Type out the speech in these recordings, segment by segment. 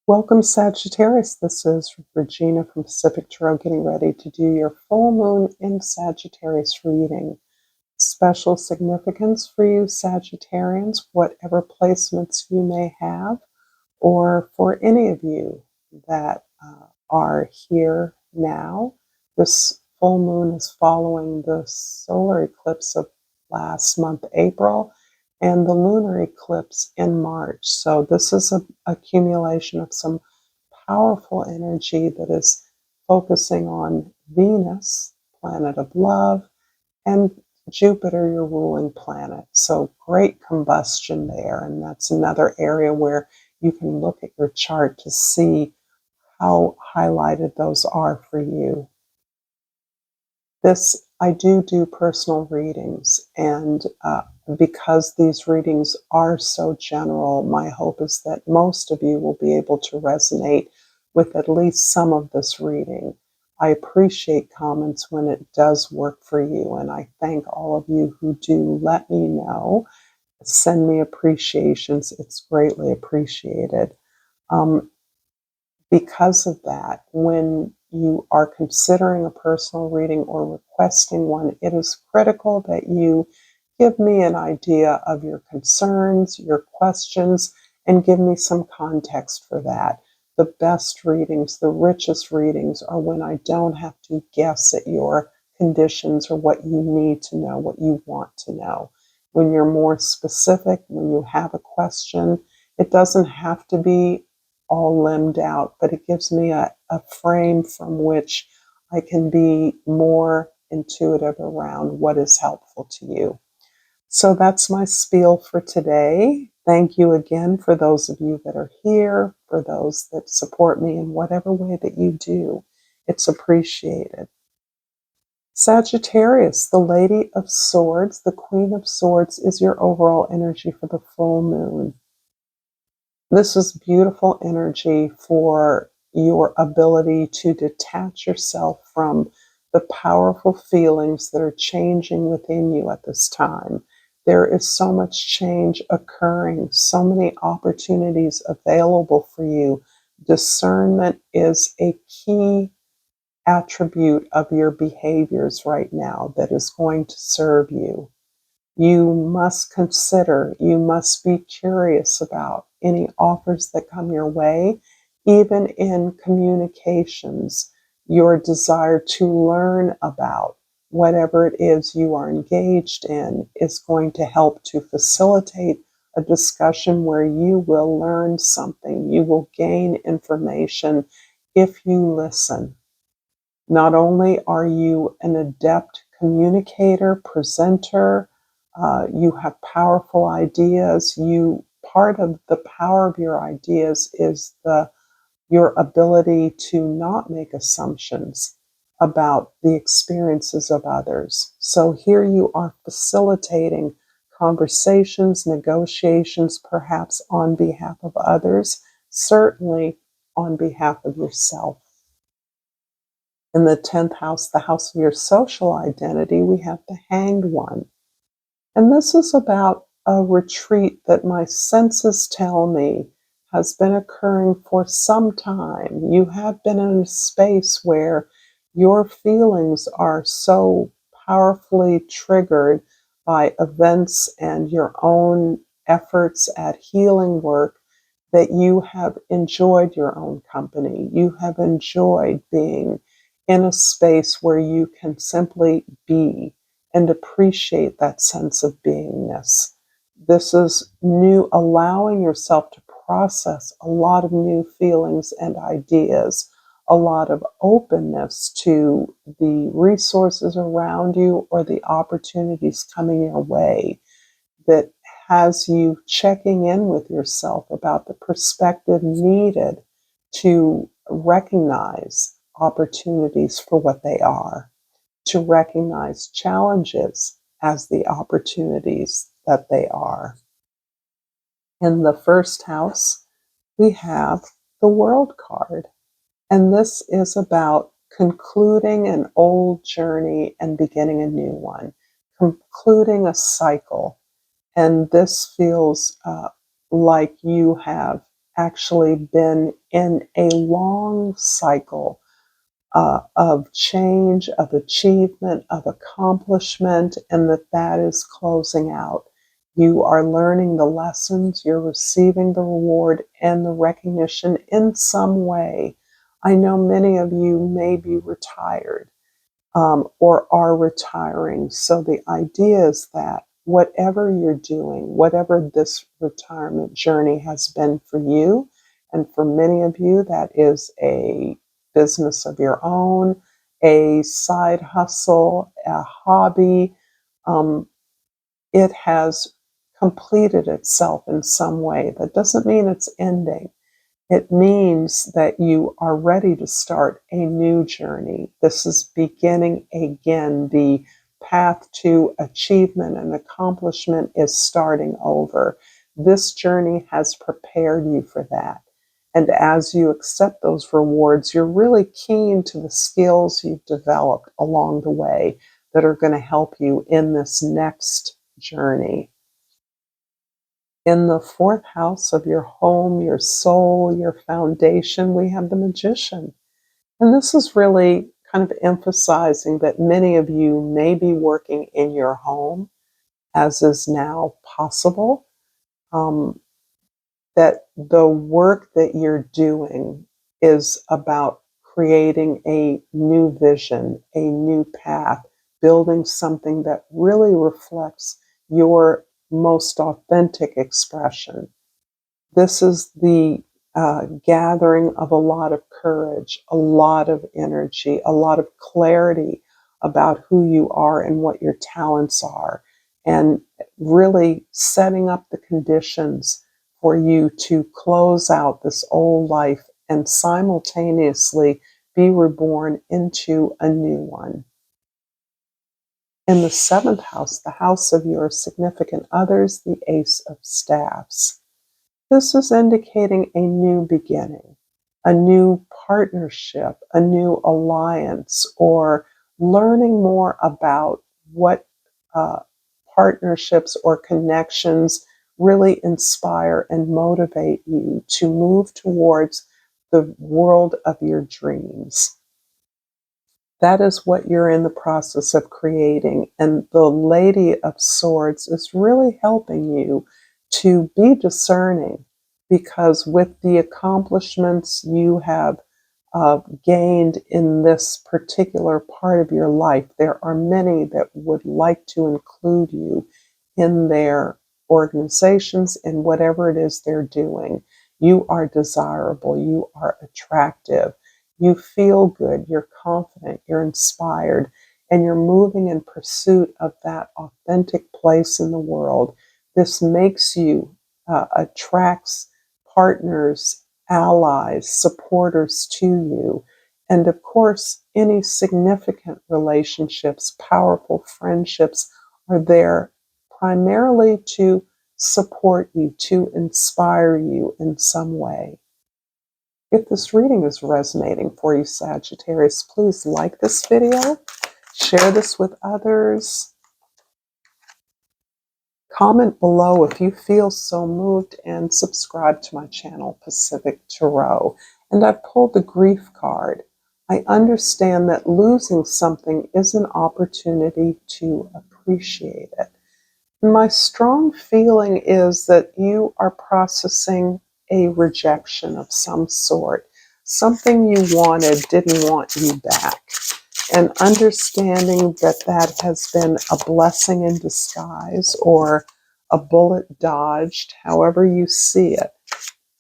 Welcome, Sagittarius. This is Regina from Pacific Tarot getting ready to do your full moon in Sagittarius reading. Special significance for you, Sagittarians, whatever placements you may have, or for any of you that are here now. This full moon is following the solar eclipse of last month, April, and the lunar eclipse in March. So this is an accumulation of some powerful energy that is focusing on Venus, planet of love, and Jupiter, your ruling planet. So great combustion there. And that's another area where you can look at your chart to see how highlighted those are for you. I do personal readings, and because these readings are so general, my hope is that most of you will be able to resonate with at least some of this reading. I appreciate comments when it does work for you, and I thank all of you who do let me know. Send me appreciations. It's greatly appreciated. Because of that, when you are considering a personal reading or requesting one, it is critical that you give me an idea of your concerns, your questions, and give me some context for that. The best readings, the richest readings, are when I don't have to guess at your conditions or what you need to know, what you want to know. When you're more specific, when you have a question, it doesn't have to be all limbed out, but it gives me a frame from which I can be more intuitive around what is helpful to you. So that's my spiel for today. Thank you again for those of you that are here, for those that support me in whatever way that you do. It's appreciated. Sagittarius, the Lady of Swords, the Queen of Swords, is your overall energy for the full moon. This is beautiful energy for your ability to detach yourself from the powerful feelings that are changing within you at this time. There is so much change occurring, so many opportunities available for you. Discernment is a key attribute of your behaviors right now that is going to serve you. You must consider, you must be curious about any offers that come your way, even in communications, your desire to learn about whatever it is you are engaged in is going to help to facilitate a discussion where you will learn something, you will gain information if you listen. Not only are you an adept communicator, presenter, you have powerful ideas. Part of the power of your ideas is your ability to not make assumptions about the experiences of others. So here you are facilitating conversations, negotiations, perhaps on behalf of others, certainly on behalf of yourself. In the 10th house, the house of your social identity, we have the Hanged One. And this is about a retreat that my senses tell me has been occurring for some time. You have been in a space where your feelings are so powerfully triggered by events and your own efforts at healing work that you have enjoyed your own company. You have enjoyed being in a space where you can simply be and appreciate that sense of beingness. This is new, allowing yourself to process a lot of new feelings and ideas, a lot of openness to the resources around you or the opportunities coming your way that has you checking in with yourself about the perspective needed to recognize opportunities for what they are, to recognize challenges as the opportunities that they are. In the first house, we have the World card, and this is about concluding an old journey and beginning a new one, concluding a cycle. And this feels like you have actually been in a long cycle of change, of achievement, of accomplishment, and that is closing out. You are learning the lessons, you're receiving the reward and the recognition in some way. I know many of you may be retired or are retiring. So the idea is that whatever you're doing, whatever this retirement journey has been for you, and for many of you, that is a business of your own, a side hustle, a hobby, um, it has completed itself in some way. That doesn't mean it's ending. It means that you are ready to start a new journey. This is beginning again. The path to achievement and accomplishment is starting over. This journey has prepared you for that. And as you accept those rewards, you're really keen to the skills you've developed along the way that are going to help you in this next journey. In the fourth house of your home, your soul, your foundation, we have the Magician. And this is really kind of emphasizing that many of you may be working in your home, as is now possible. That the work that you're doing is about creating a new vision, a new path, building something that really reflects your most authentic expression. This is the gathering of a lot of courage, a lot of energy, a lot of clarity about who you are and what your talents are, and really setting up the conditions for you to close out this old life and simultaneously be reborn into a new one. In the seventh house, the house of your significant others, the Ace of Staffs. This is indicating a new beginning, a new partnership, a new alliance, or learning more about what partnerships or connections really inspire and motivate you to move towards the world of your dreams. That is what you're in the process of creating. And the Lady of Swords is really helping you to be discerning, because with the accomplishments you have gained in this particular part of your life, there are many that would like to include you in their organizations and whatever it is they're doing. You are desirable, you are attractive. You feel good, you're confident, you're inspired, and you're moving in pursuit of that authentic place in the world. This makes you, attracts partners, allies, supporters to you. And of course, any significant relationships, powerful friendships are there primarily to support you, to inspire you in some way. If this reading is resonating for you, Sagittarius, please like this video, share this with others, comment below if you feel so moved, and subscribe to my channel, Pacific Tarot. And I pulled the grief card. I understand that losing something is an opportunity to appreciate it. My strong feeling is that you are processing a rejection of some sort. Something you wanted didn't want you back. And understanding that that has been a blessing in disguise or a bullet dodged, however you see it,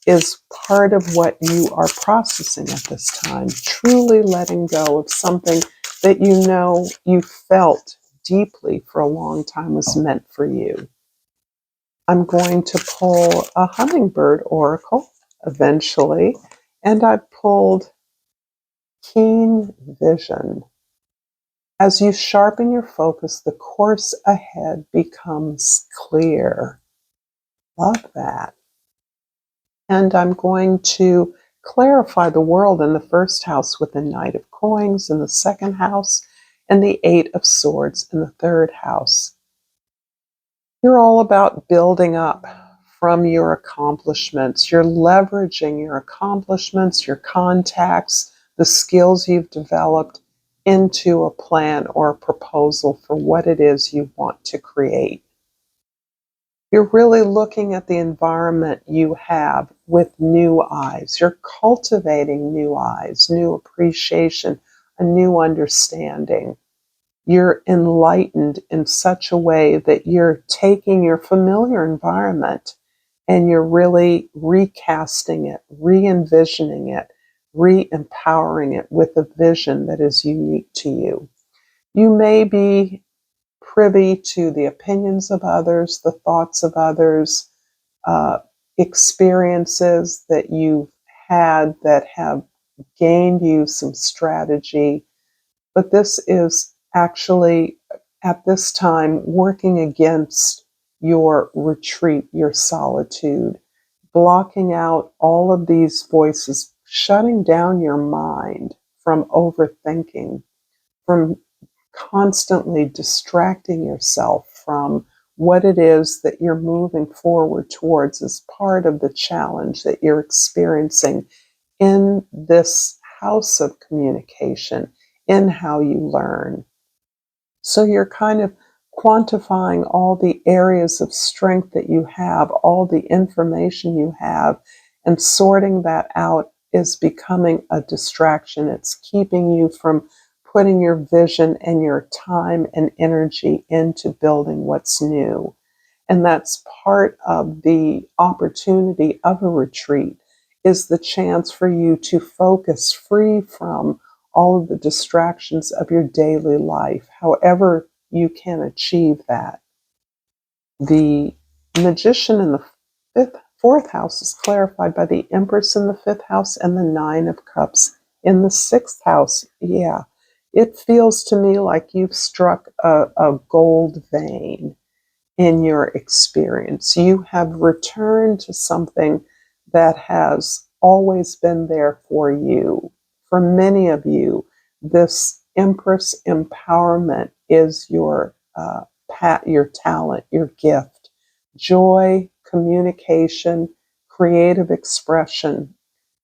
is part of what you are processing at this time. Truly letting go of something that you know you felt deeply for a long time was meant for you. I'm going to pull a hummingbird oracle eventually, and I pulled Keen Vision. As you sharpen your focus, the course ahead becomes clear. Love that. And I'm going to clarify the world in the first house with the Knight of Coins in the second house and the Eight of Swords in the third house. You're all about building up from your accomplishments. You're leveraging your accomplishments, your contacts, the skills you've developed into a plan or a proposal for what it is you want to create. You're really looking at the environment you have with new eyes. You're cultivating new eyes, new appreciation, a new understanding. You're enlightened in such a way that you're taking your familiar environment and you're really recasting it, re-envisioning it, re-empowering it with a vision that is unique to you. You may be privy to the opinions of others, the thoughts of others, uh, experiences that you've had that have gained you some strategy, but this is actually, at this time, working against your retreat, your solitude, blocking out all of these voices, shutting down your mind from overthinking, from constantly distracting yourself from what it is that you're moving forward towards as part of the challenge that you're experiencing in this house of communication, in how you learn. So you're kind of quantifying all the areas of strength that you have, all the information you have, and sorting that out is becoming a distraction. It's keeping you from putting your vision and your time and energy into building what's new. And that's part of the opportunity of a retreat, is the chance for you to focus free from all of the distractions of your daily life, however you can achieve that. The magician in the fourth house is clarified by the Empress in the fifth house and the Nine of Cups in the sixth house. Yeah, it feels to me like you've struck a gold vein in your experience. You have returned to something that has always been there for you. For many of you, this Empress empowerment is your talent, your gift. Joy, communication, creative expression.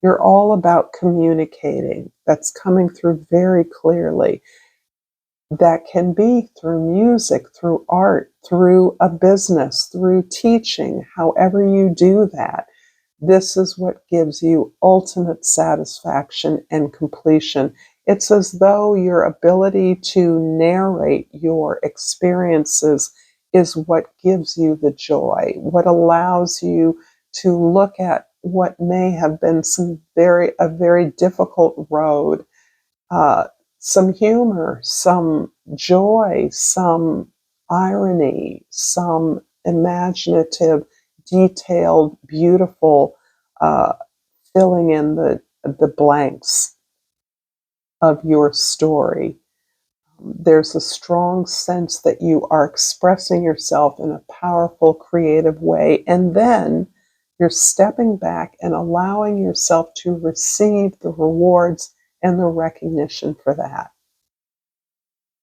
You're all about communicating. That's coming through very clearly. That can be through music, through art, through a business, through teaching, however you do that. This is what gives you ultimate satisfaction and completion. It's as though your ability to narrate your experiences is what gives you the joy, what allows you to look at what may have been a very difficult road, uh, some humor, some joy, some irony, some imaginative, detailed, beautiful uh, filling in the blanks of your story. There's a strong sense that you are expressing yourself in a powerful, creative way, and then you're stepping back and allowing yourself to receive the rewards and the recognition for that.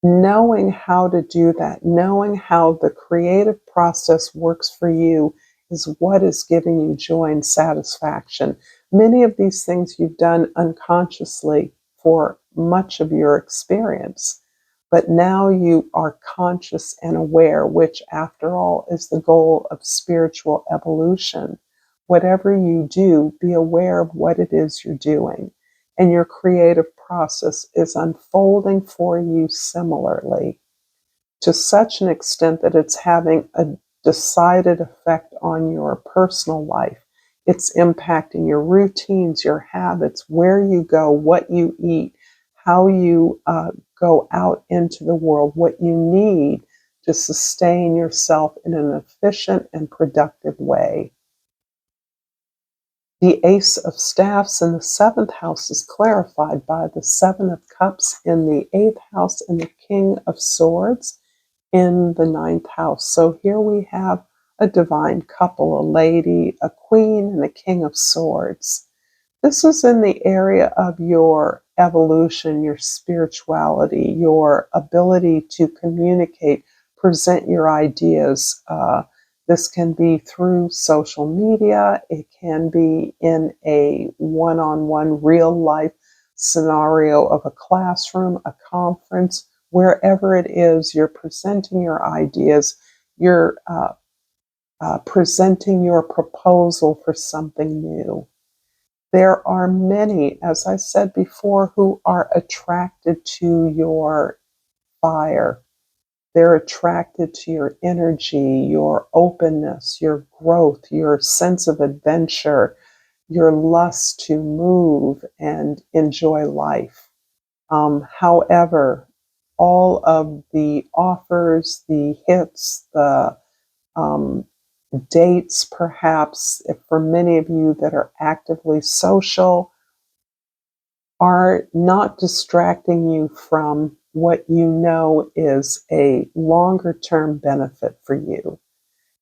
Knowing how to do that, knowing how the creative process works for you, is what is giving you joy and satisfaction. Many of these things you've done unconsciously for much of your experience, but now you are conscious and aware, which, after all, is the goal of spiritual evolution. Whatever you do, be aware of what it is you're doing, and your creative process is unfolding for you similarly, to such an extent that it's having a decided effect on your personal life. It's impacting your routines, your habits, where you go, what you eat, how you go out into the world, what you need to sustain yourself in an efficient and productive way. The Ace of Staffs in the seventh house is clarified by the Seven of Cups in the eighth house and the King of Swords in the ninth house. So here we have a divine couple, a lady, a queen, and a King of Swords. This is in the area of your evolution, your spirituality, your ability to communicate, present your ideas. This can be through social media. It can be in a one-on-one real life scenario of a classroom, a conference, wherever it is you're presenting your ideas, you're presenting your proposal for something new. There are many, as I said before, who are attracted to your fire. They're attracted to your energy, your openness, your growth, your sense of adventure, your lust to move and enjoy life. However, all of the offers, the hits, the um, dates, perhaps, if for many of you that are actively social, are not distracting you from what you know is a longer term benefit for you.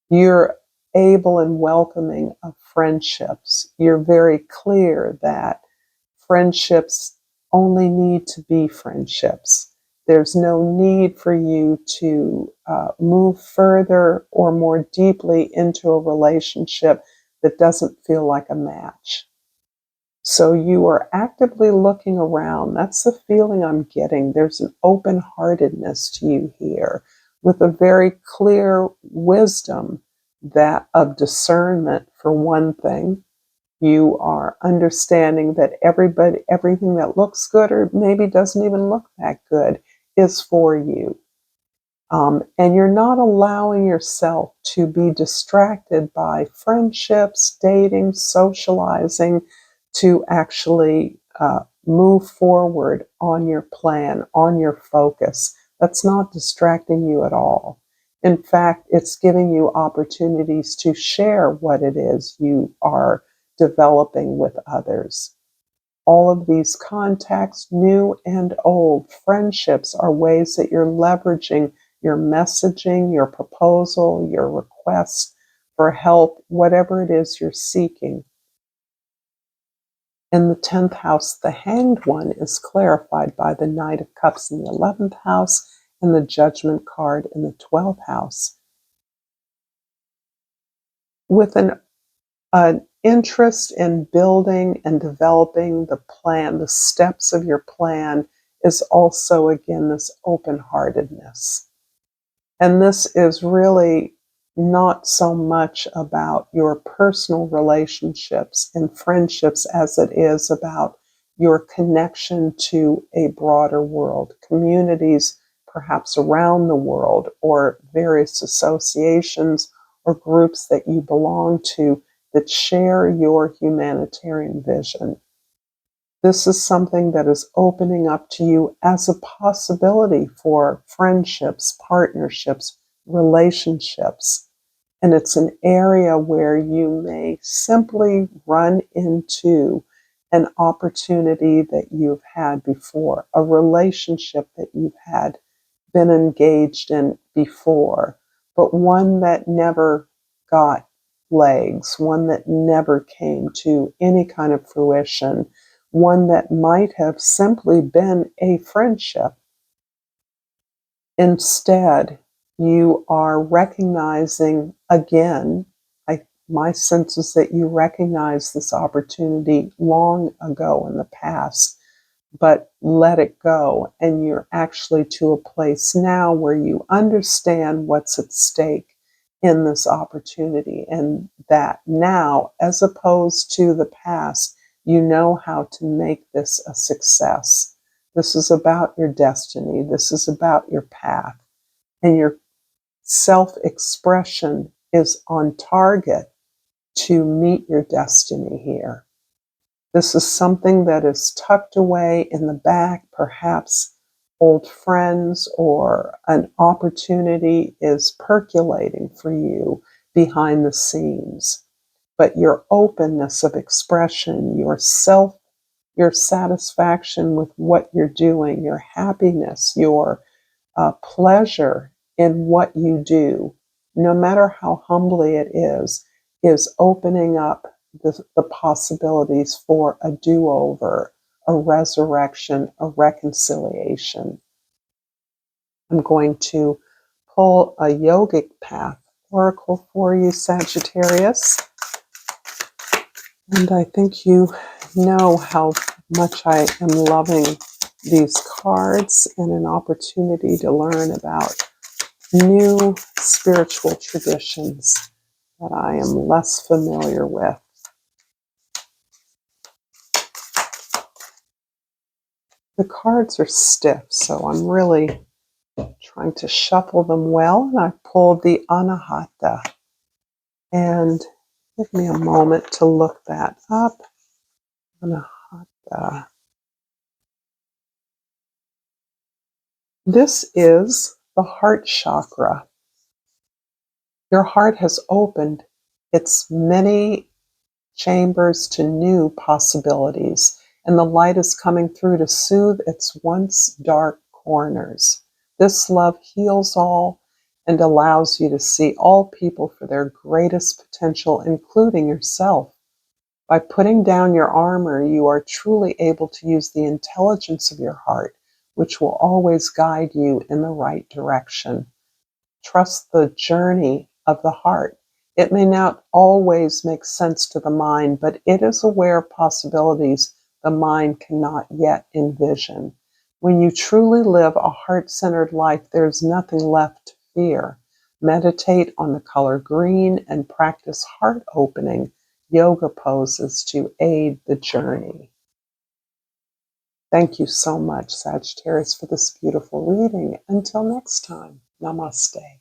You're able and welcoming of friendships. You're very clear that friendships only need to be friendships. There's no need for you to move further or more deeply into a relationship that doesn't feel like a match. So you are actively looking around. That's the feeling I'm getting. There's an open-heartedness to you here with a very clear wisdom that of discernment for one thing. You are understanding that everything that looks good or maybe doesn't even look that good is for you. And you're not allowing yourself to be distracted by friendships, dating, socializing, to actually move forward on your plan, on your focus. That's not distracting you at all. In fact, it's giving you opportunities to share what it is you are developing with others. All of these contacts, new and old, friendships are ways that you're leveraging your messaging, your proposal, your request for help, whatever it is you're seeking. In the 10th house, the Hanged One is clarified by the Knight of Cups in the 11th house and the Judgment card in the 12th house. With an interest in building and developing the plan, the steps of your plan, is also, again, this open-heartedness. And this is really not so much about your personal relationships and friendships as it is about your connection to a broader world, communities perhaps around the world, or various associations or groups that you belong to that share your humanitarian vision. This is something that is opening up to you as a possibility for friendships, partnerships, relationships. And it's an area where you may simply run into an opportunity that you've had before, a relationship that you've had been engaged in before, but one that never got legs, one that never came to any kind of fruition, one that might have simply been a friendship. Instead, you are recognizing again, my sense is that you recognize this opportunity long ago in the past, but let it go. And you're actually to a place now where you understand what's at stake in this opportunity, and that now, as opposed to the past, you know how to make this a success. This is about your destiny. This is about your path. And your self-expression is on target to meet your destiny here. This is something that is tucked away in the back, perhaps old friends or an opportunity is percolating for you behind the scenes. But your openness of expression, your satisfaction with what you're doing, your happiness, your pleasure in what you do, no matter how humbly it is opening up the possibilities for a do-over, a resurrection, a reconciliation. I'm going to pull a yogic path oracle for you, Sagittarius. And I think you know how much I am loving these cards and an opportunity to learn about new spiritual traditions that I am less familiar with. The cards are stiff, so I'm really trying to shuffle them well. And I pulled the Anahata. And give me a moment to look that up. Anahata. This is the heart chakra. Your heart has opened its many chambers to new possibilities, and the light is coming through to soothe its once dark corners. This love heals all and allows you to see all people for their greatest potential, including yourself. By putting down your armor, you are truly able to use the intelligence of your heart, which will always guide you in the right direction. Trust the journey of the heart. It may not always make sense to the mind, but it is aware of possibilities the mind cannot yet envision. When you truly live a heart-centered life, there's nothing left to fear. Meditate on the color green and practice heart opening yoga poses to aid the journey. Thank you so much, Sagittarius, for this beautiful reading. Until next time, namaste.